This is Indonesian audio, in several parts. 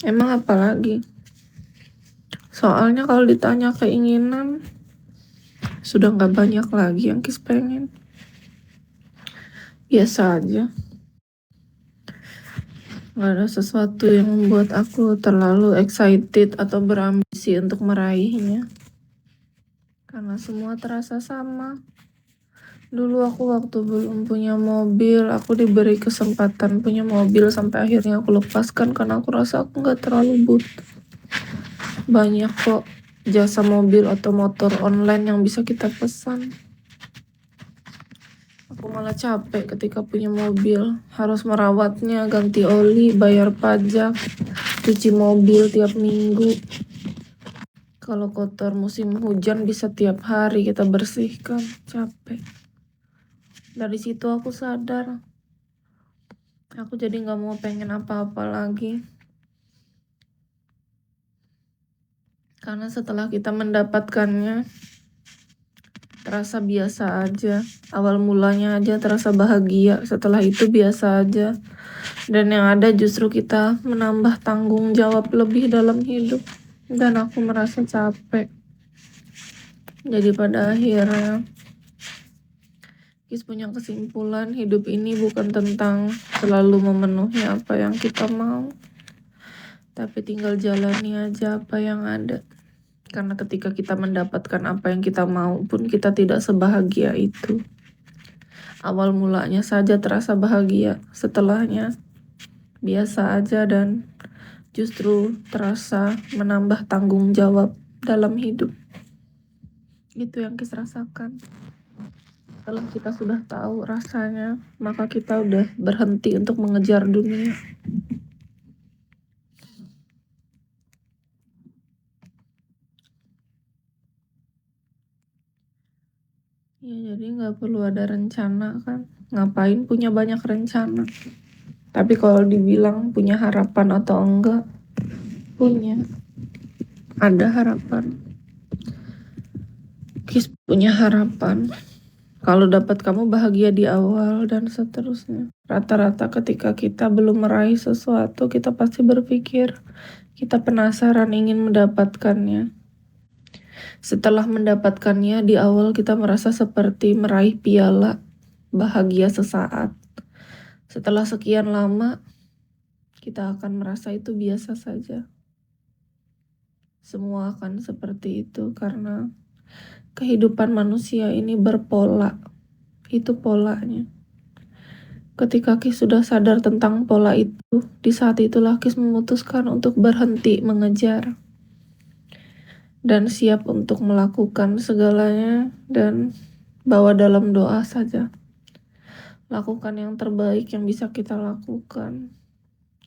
Emang apa lagi? Soalnya kalau ditanya keinginan, sudah nggak banyak lagi yang Kis pengen. Biasa aja. Nggak ada sesuatu yang membuat aku terlalu excited atau berambisi untuk meraihnya. Karena semua terasa sama. Dulu aku waktu belum punya mobil, aku diberi kesempatan punya mobil sampai akhirnya aku lepaskan karena aku rasa aku nggak terlalu butuh. Banyak kok jasa mobil atau motor online yang bisa kita pesan. Aku malah capek ketika punya mobil, harus merawatnya, ganti oli, bayar pajak, cuci mobil tiap minggu. Kalau kotor musim hujan bisa tiap hari kita bersihkan, capek. Dari situ aku sadar, aku jadi gak mau pengen apa-apa lagi. Karena setelah kita mendapatkannya, terasa biasa aja. Awal mulanya aja terasa bahagia, setelah itu biasa aja. Dan yang ada justru kita menambah tanggung jawab lebih dalam hidup. Dan aku merasa capek. Jadi pada akhirnya Kis punya kesimpulan, hidup ini bukan tentang selalu memenuhi apa yang kita mau, tapi tinggal jalani aja apa yang ada. Karena ketika kita mendapatkan apa yang kita mau pun kita tidak sebahagia itu. Awal mulanya saja terasa bahagia, setelahnya biasa aja dan justru terasa menambah tanggung jawab dalam hidup. Itu yang Kis rasakan. Kalau kita sudah tahu rasanya, maka kita udah berhenti untuk mengejar dunia. Ya jadi gak perlu ada rencana kan. Ngapain punya banyak rencana. Tapi kalau dibilang punya harapan atau enggak, punya. Ada harapan. Kis punya harapan. Kalau dapat kamu bahagia di awal dan seterusnya. Rata-rata ketika kita belum meraih sesuatu, kita pasti berpikir, kita penasaran ingin mendapatkannya. Setelah mendapatkannya, di awal kita merasa seperti meraih piala, bahagia sesaat. Setelah sekian lama, kita akan merasa itu biasa saja. Semua akan seperti itu karena kehidupan manusia ini berpola. Itu polanya. Ketika Kis sudah sadar tentang pola itu, di saat itulah Kis memutuskan untuk berhenti mengejar dan siap untuk melakukan segalanya dan bawa dalam doa saja. Lakukan yang terbaik yang bisa kita lakukan.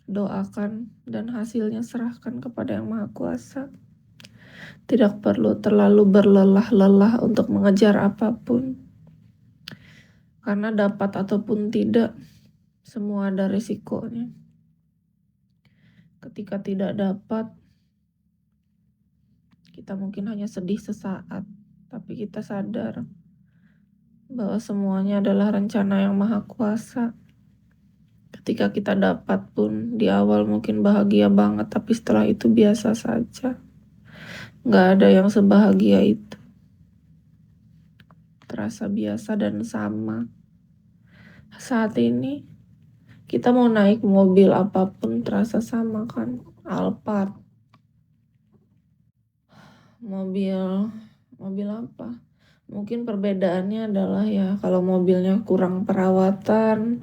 Doakan dan hasilnya serahkan kepada Yang Maha Kuasa. Tidak perlu terlalu berlelah-lelah untuk mengejar apapun. Karena dapat ataupun tidak, semua ada resikonya. Ketika tidak dapat, kita mungkin hanya sedih sesaat, tapi kita sadar bahwa semuanya adalah rencana Yang Maha Kuasa. Ketika kita dapat pun, di awal mungkin bahagia banget, tapi setelah itu biasa saja. Gak ada yang sebahagia itu. Terasa biasa dan sama. Saat ini, kita mau naik mobil apapun terasa sama kan. Alphard. Mobil apa? Mungkin perbedaannya adalah ya kalau mobilnya kurang perawatan,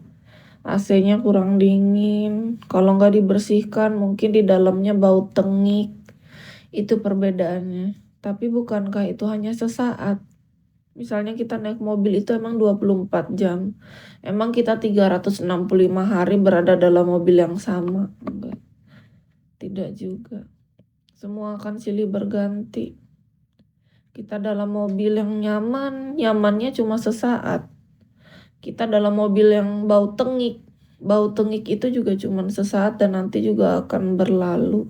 AC-nya kurang dingin, kalau nggak dibersihkan mungkin di dalamnya bau tengik. Itu perbedaannya. Tapi bukankah itu hanya sesaat? Misalnya kita naik mobil itu emang 24 jam. Emang kita 365 hari berada dalam mobil yang sama? Enggak. Tidak juga. Semua akan silih berganti. Kita dalam mobil yang nyaman, nyamannya cuma sesaat. Kita dalam mobil yang bau tengik itu juga cuma sesaat dan nanti juga akan berlalu.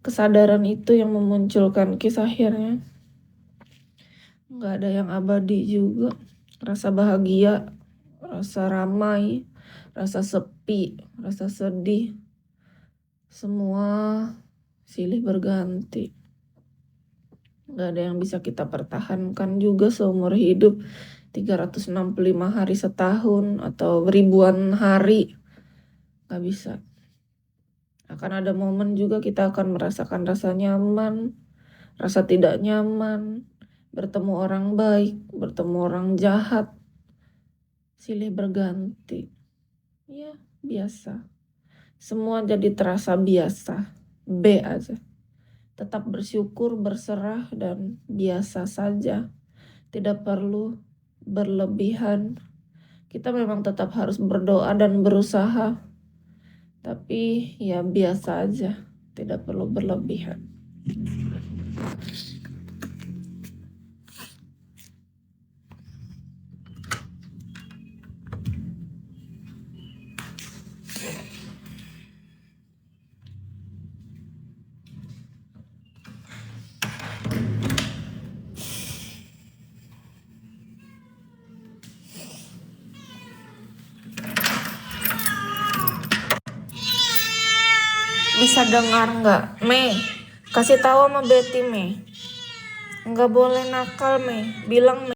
Kesadaran itu yang memunculkan Kis akhirnya. Nggak ada yang abadi juga. Rasa bahagia, rasa ramai, rasa sepi, rasa sedih, Semua silih berganti. Gak ada yang bisa kita pertahankan juga seumur hidup. 365 hari setahun atau ribuan hari. Gak bisa. Akan ada momen juga kita akan merasakan rasa nyaman, rasa tidak nyaman, bertemu orang baik, bertemu orang jahat. Silih berganti. Ya, biasa. Semua jadi terasa biasa. B aja. Tetap bersyukur, berserah, dan biasa saja. Tidak perlu berlebihan. Kita memang tetap harus berdoa dan berusaha. Tapi ya biasa aja. Tidak perlu berlebihan. Bisa dengar nggak, Mei? Kasih tahu sama Betty, Mei. Nggak boleh nakal, Mei. Bilang, Mei.